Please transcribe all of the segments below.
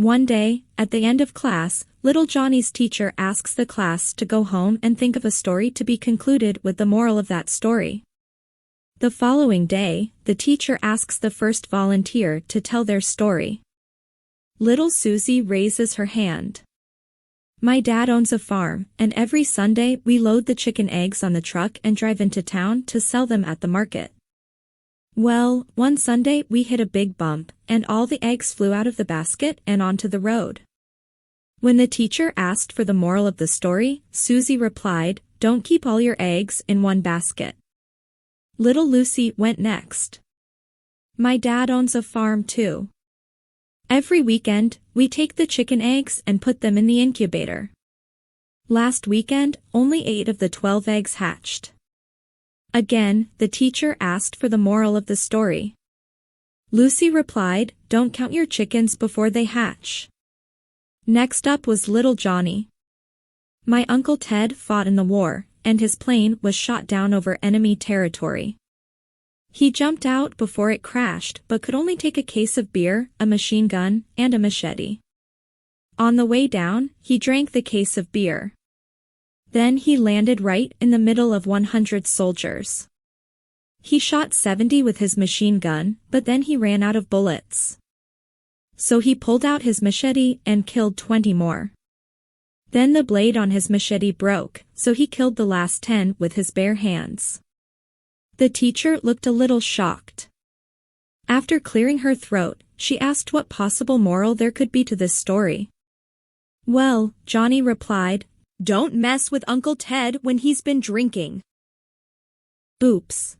One day, at the end of class, little Johnny's teacher asks the class to go home and think of a story to be concluded with the moral of that story. The following day, the teacher asks the first volunteer to tell their story. Little Suzy raises her hand. My dad owns a farm, and every Sunday we load the chicken eggs on the truck and drive into town to sell them at the market. Well, one Sunday we hit a big bump, and all the eggs flew out of the basket and onto the road. When the teacher asked for the moral of the story, Suzy replied, "Don't keep all your eggs in one basket." Little Lucy went next. My dad owns a farm too. Every weekend, we take the chicken eggs and put them in the incubator. Last weekend, only 8 of the 12 eggs hatched. Again, the teacher asked for the moral of the story. Lucy replied, "Don't count your chickens before they hatch." Next up was little Johnny. My Uncle Ted fought in the war, and his plane was shot down over enemy territory. He jumped out before it crashed but could only take a case of beer, a machine gun, and a machete. On the way down, he drank the case of beer. Then he landed right in the middle of 100 soldiers. He shot 70 with his machine gun, but then he ran out of bullets. So he pulled out his machete and killed 20 more. Then the blade on his machete broke, so he killed the last 10 with his bare hands. The teacher looked a little shocked. After clearing her throat, she asked what possible moral there could be to this story. Well, Johnny replied, "Don't mess with Uncle Ted when he's been drinking." Oops.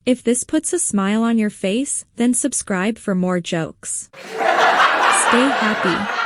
If this puts a smile on your face, then subscribe for more jokes. Stay happy.